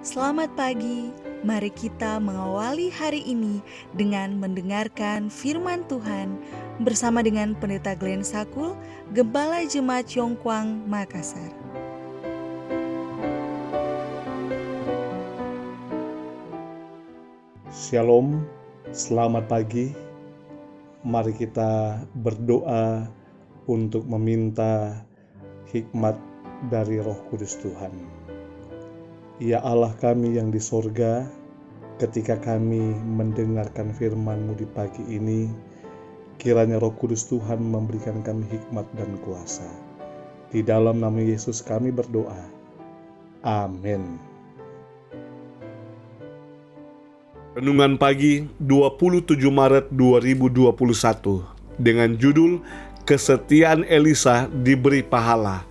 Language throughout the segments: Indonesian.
Selamat pagi, mari kita mengawali hari ini dengan mendengarkan firman Tuhan bersama dengan Pendeta Glenn Sakul, Gembala Jemaat Yongkwang, Makassar. Shalom, selamat pagi. Mari kita berdoa untuk meminta hikmat dari Roh Kudus Tuhan. Ya Allah kami yang di sorga, ketika kami mendengarkan firman-Mu di pagi ini, kiranya Roh Kudus Tuhan memberikan kami hikmat dan kuasa. Di dalam nama Yesus kami berdoa. Amin. Renungan pagi 27 Maret 2021 dengan judul Kesetiaan Elisa diberi pahala.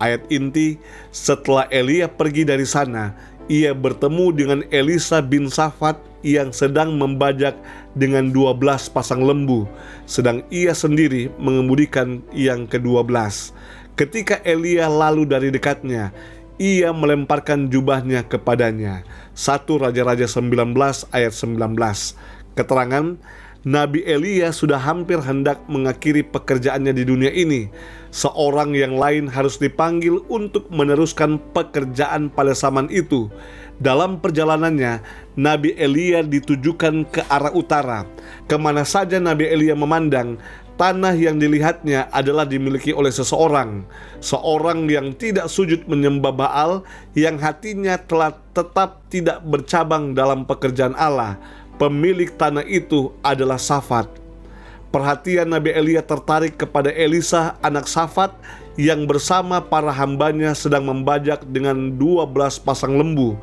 Ayat inti, setelah Elia pergi dari sana, ia bertemu dengan Elisa bin Safat yang sedang membajak dengan 12 pasang lembu, sedang ia sendiri mengemudikan yang ke-12. Ketika Elia lalu dari dekatnya, ia melemparkan jubahnya kepadanya. 1 Raja-Raja 19 ayat 19. Keterangan, Nabi Elia sudah hampir hendak mengakhiri pekerjaannya di dunia ini. Seorang yang lain harus dipanggil untuk meneruskan pekerjaan pada zaman itu. Dalam perjalanannya, Nabi Elia ditujukan ke arah utara. Kemana saja Nabi Elia memandang, tanah yang dilihatnya adalah dimiliki oleh seseorang yang tidak sujud menyembah Baal, yang hatinya telah tetap tidak bercabang dalam pekerjaan Allah. Pemilik tanah itu adalah Safat. Perhatian Nabi Elia tertarik kepada Elisa anak Safat yang bersama para hambanya sedang membajak dengan 12 pasang lembu.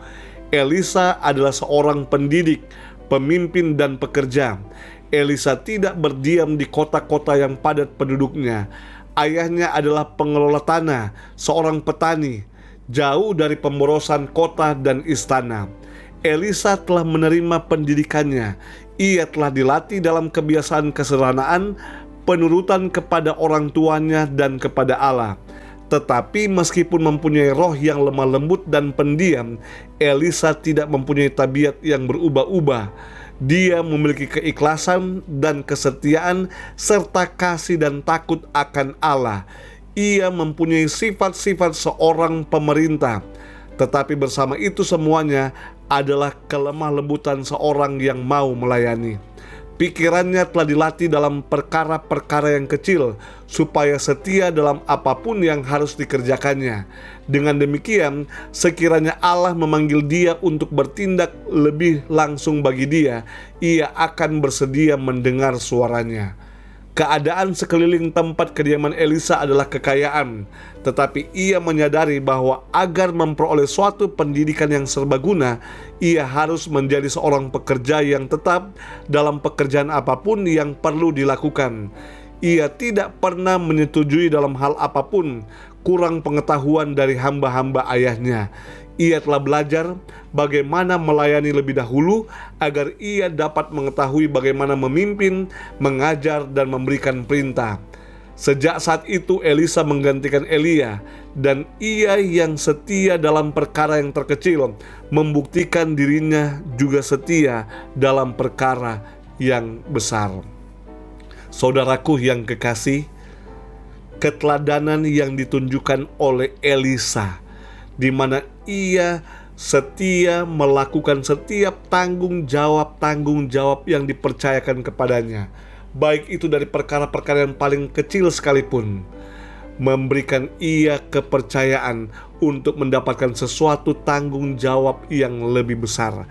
Elisa adalah seorang pendidik, pemimpin dan pekerja. Elisa tidak berdiam di kota-kota yang padat penduduknya. Ayahnya adalah pengelola tanah, seorang petani, jauh dari pemborosan kota dan istana. Elisa telah menerima pendidikannya. Ia telah dilatih dalam kebiasaan kesederhanaan, penurutan kepada orang tuanya dan kepada Allah. Tetapi meskipun mempunyai roh yang lemah lembut dan pendiam, Elisa tidak mempunyai tabiat yang berubah-ubah. Dia memiliki keikhlasan dan kesetiaan serta kasih dan takut akan Allah. Ia mempunyai sifat-sifat seorang pemerintah. Tetapi bersama itu semuanya adalah kelemah lembutan seorang yang mau melayani. Pikirannya telah dilatih dalam perkara-perkara yang kecil, supaya setia dalam apapun yang harus dikerjakannya. Dengan demikian, sekiranya Allah memanggil dia untuk bertindak lebih langsung bagi dia, ia akan bersedia mendengar suaranya. Keadaan sekeliling tempat kediaman Elisa adalah kekayaan, tetapi ia menyadari bahwa agar memperoleh suatu pendidikan yang serbaguna, ia harus menjadi seorang pekerja yang tetap dalam pekerjaan apapun yang perlu dilakukan. Ia tidak pernah menyetujui dalam hal apapun kurang pengetahuan dari hamba-hamba ayahnya. Ia telah belajar bagaimana melayani lebih dahulu agar ia dapat mengetahui bagaimana memimpin, mengajar, dan memberikan perintah. Sejak saat itu Elisa menggantikan Elia, dan ia yang setia dalam perkara yang terkecil membuktikan dirinya juga setia dalam perkara yang besar. Saudaraku yang kekasih, keteladanan yang ditunjukkan oleh Elisa, di mana ia setia melakukan setiap tanggung jawab yang dipercayakan kepadanya, baik itu dari perkara-perkara yang paling kecil sekalipun, memberikan ia kepercayaan untuk mendapatkan sesuatu tanggung jawab yang lebih besar.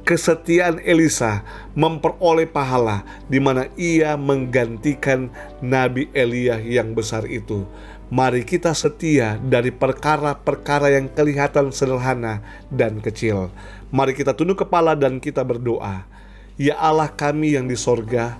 Kesetiaan Elisa memperoleh pahala, di mana ia menggantikan Nabi Elia yang besar itu. Mari kita setia dari perkara-perkara yang kelihatan sederhana dan kecil. Mari kita tunduk kepala dan kita berdoa. Ya Allah kami yang di sorga,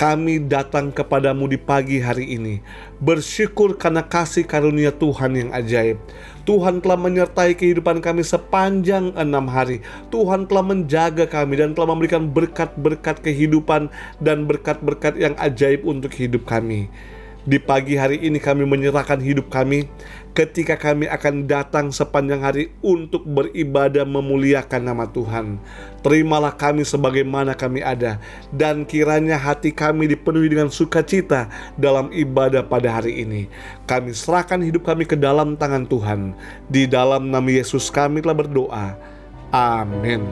kami datang kepadamu di pagi hari ini, bersyukur karena kasih karunia Tuhan yang ajaib. Tuhan telah menyertai kehidupan kami sepanjang 6 hari. Tuhan telah menjaga kami dan telah memberikan berkat-berkat kehidupan dan berkat-berkat yang ajaib untuk hidup kami. Di pagi hari ini kami menyerahkan hidup kami ketika kami akan datang sepanjang hari untuk beribadah memuliakan nama Tuhan. Terimalah kami sebagaimana kami ada, dan kiranya hati kami dipenuhi dengan sukacita dalam ibadah pada hari ini. Kami serahkan hidup kami ke dalam tangan Tuhan. Di dalam nama Yesus kami telah berdoa. Amin.